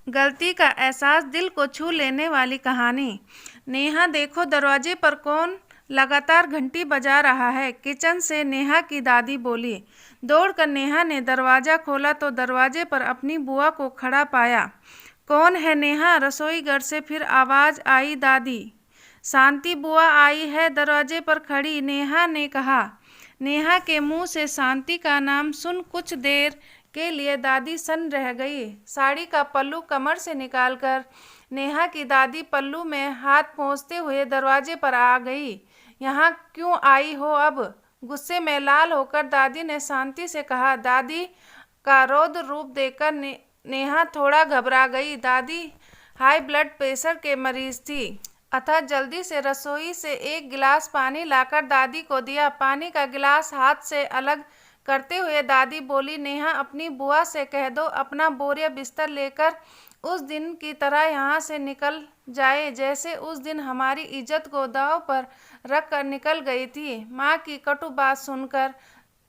गलती का एहसास दिल को छू लेने वाली कहानी। नेहा देखो दरवाजे पर कौन लगातार घंटी बजा रहा है। किचन से नेहा की दादी बोली। दौड़कर नेहा ने दरवाज़ा खोला तो दरवाजे पर अपनी बुआ को खड़ा पाया। कौन है नेहा? रसोई घर से फिर आवाज़ आई। दादी शांति बुआ आई है, दरवाजे पर खड़ी, नेहा ने कहा। नेहा के मुंह से शांति का नाम सुन कुछ देर के लिए दादी सन्न रह गई। साड़ी का पल्लू कमर से निकालकर नेहा की दादी पल्लू में हाथ पहुँचते हुए दरवाजे पर आ गई। यहाँ क्यों आई हो अब? गुस्से में लाल होकर दादी ने शांति से कहा। दादी का रौद्र रूप देखकर नेहा थोड़ा घबरा गई। दादी हाई ब्लड प्रेशर के मरीज थी, अतः जल्दी से रसोई से एक गिलास पानी लाकर दादी को दिया। पानी का गिलास हाथ से अलग करते हुए दादी बोली, नेहा अपनी बुआ से कह दो अपना बोरिया बिस्तर लेकर उस दिन की तरह यहाँ से निकल जाए जैसे उस दिन हमारी इज्जत को दांव पर रख कर निकल गई थी। माँ की कटु बात सुनकर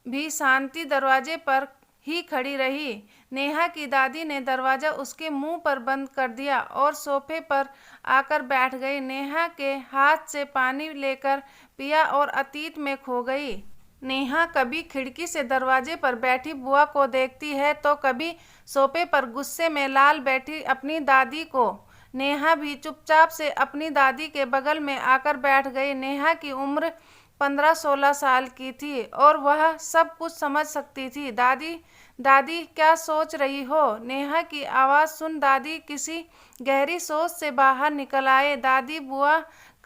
भी शांति दरवाजे पर ही खड़ी रही। नेहा की दादी ने दरवाज़ा उसके मुंह पर बंद कर दिया और सोफे पर आकर बैठ गई। नेहा के हाथ से पानी लेकर पिया और अतीत में खो गई। नेहा कभी खिड़की से दरवाजे पर बैठी बुआ को देखती है तो कभी सोफे पर गुस्से में लाल बैठी अपनी दादी को। नेहा भी चुपचाप से अपनी दादी के बगल में आकर बैठ गई। नेहा की उम्र 15-16 साल की थी और वह सब कुछ समझ सकती थी। दादी दादी क्या सोच रही हो? नेहा की आवाज़ सुन दादी किसी गहरी सोच से बाहर निकल आए। दादी बुआ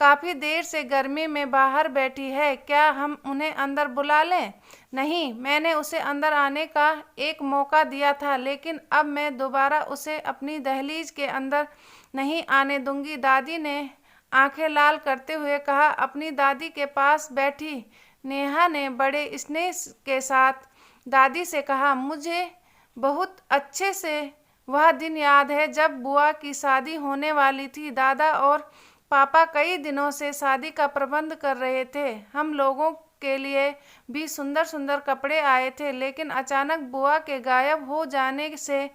काफ़ी देर से गर्मी में बाहर बैठी है, क्या हम उन्हें अंदर बुला लें? नहीं, मैंने उसे अंदर आने का एक मौका दिया था, लेकिन अब मैं दोबारा उसे अपनी दहलीज के अंदर नहीं आने दूंगी। दादी ने आंखें लाल करते हुए कहा। अपनी दादी के पास बैठी नेहा ने बड़े स्नेह के साथ दादी से कहा, मुझे बहुत अच्छे से वह दिन याद है जब बुआ की शादी होने वाली थी। दादा और पापा कई दिनों से शादी का प्रबंध कर रहे थे। हम लोगों के लिए भी सुंदर सुंदर कपड़े आए थे, लेकिन अचानक बुआ के गायब हो जाने से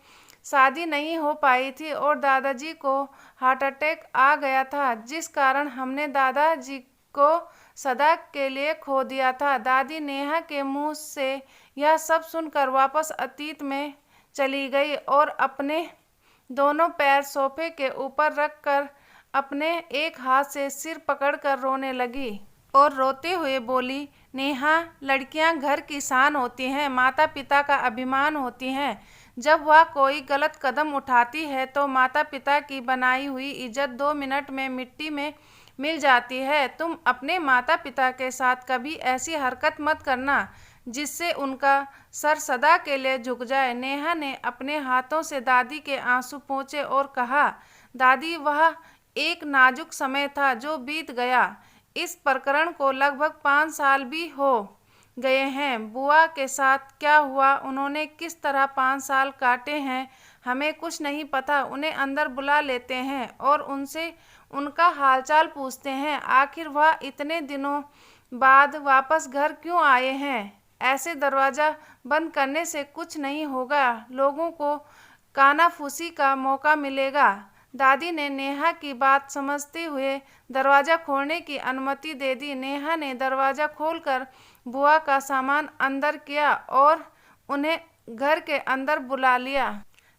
शादी नहीं हो पाई थी और दादाजी को हार्ट अटैक आ गया था, जिस कारण हमने दादाजी को सदा के लिए खो दिया था। दादी नेहा के मुंह से यह सब सुनकर वापस अतीत में चली गई और अपने दोनों पैर सोफे के ऊपर रखकर अपने एक हाथ से सिर पकड़कर रोने लगी और रोते हुए बोली, नेहा लड़कियां घर की शान होती हैं, माता पिता का अभिमान होती हैं। जब वह कोई गलत कदम उठाती है तो माता पिता की बनाई हुई इज्जत 2 मिनट में मिट्टी में मिल जाती है। तुम अपने माता पिता के साथ कभी ऐसी हरकत मत करना जिससे उनका सर सदा के लिए झुक जाए। नेहा ने अपने हाथों से दादी के आंसू पोंछे और कहा, दादी वह एक नाजुक समय था जो बीत गया। इस प्रकरण को लगभग 5 साल भी हो गए हैं। बुआ के साथ क्या हुआ, उन्होंने किस तरह 5 साल काटे हैं, हमें कुछ नहीं पता। उन्हें अंदर बुला लेते हैं और उनसे उनका हालचाल पूछते हैं। आखिर वह इतने दिनों बाद वापस घर क्यों आए हैं? ऐसे दरवाज़ा बंद करने से कुछ नहीं होगा, लोगों को कानाफूसी का मौका मिलेगा। दादी ने नेहा की बात समझते हुए दरवाज़ा खोलने की अनुमति दे दी। नेहा ने दरवाज़ा खोलकर बुआ का सामान अंदर किया और उन्हें घर के अंदर बुला लिया।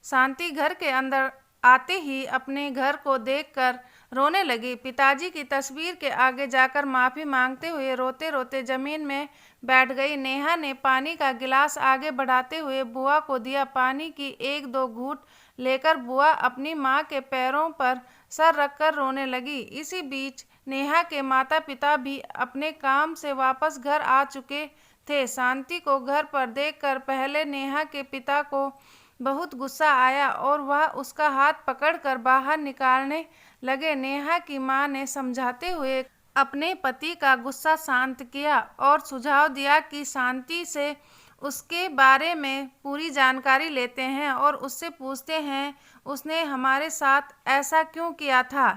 शांति घर के अंदर आते ही अपने घर को देखकर रोने लगी। पिताजी की तस्वीर के आगे जाकर माफ़ी मांगते हुए रोते रोते ज़मीन में बैठ गई। नेहा ने पानी का गिलास आगे बढ़ाते हुए बुआ को दिया। पानी की 1-2 घूंट लेकर बुआ अपनी माँ के पैरों पर सर रखकर रोने लगी। इसी बीच नेहा के माता पिता भी अपने काम से वापस घर आ चुके थे। शांति को घर पर देखकर पहले नेहा के पिता को बहुत गुस्सा आया और वह उसका हाथ पकड़कर बाहर निकालने लगे। नेहा की मां ने समझाते हुए अपने पति का गुस्सा शांत किया और सुझाव दिया कि शांति से उसके बारे में पूरी जानकारी लेते हैं और उससे पूछते हैं उसने हमारे साथ ऐसा क्यों किया था।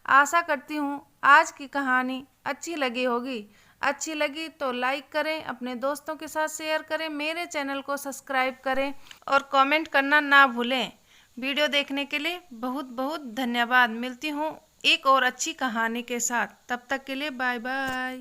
आशा करती हूँ आज की कहानी अच्छी लगी होगी। अच्छी लगी तो लाइक करें, अपने दोस्तों के साथ शेयर करें, मेरे चैनल को सब्सक्राइब करें और कमेंट करना ना भूलें। वीडियो देखने के लिए बहुत बहुत धन्यवाद। मिलती हूँ एक और अच्छी कहानी के साथ। तब तक के लिए बाय बाय।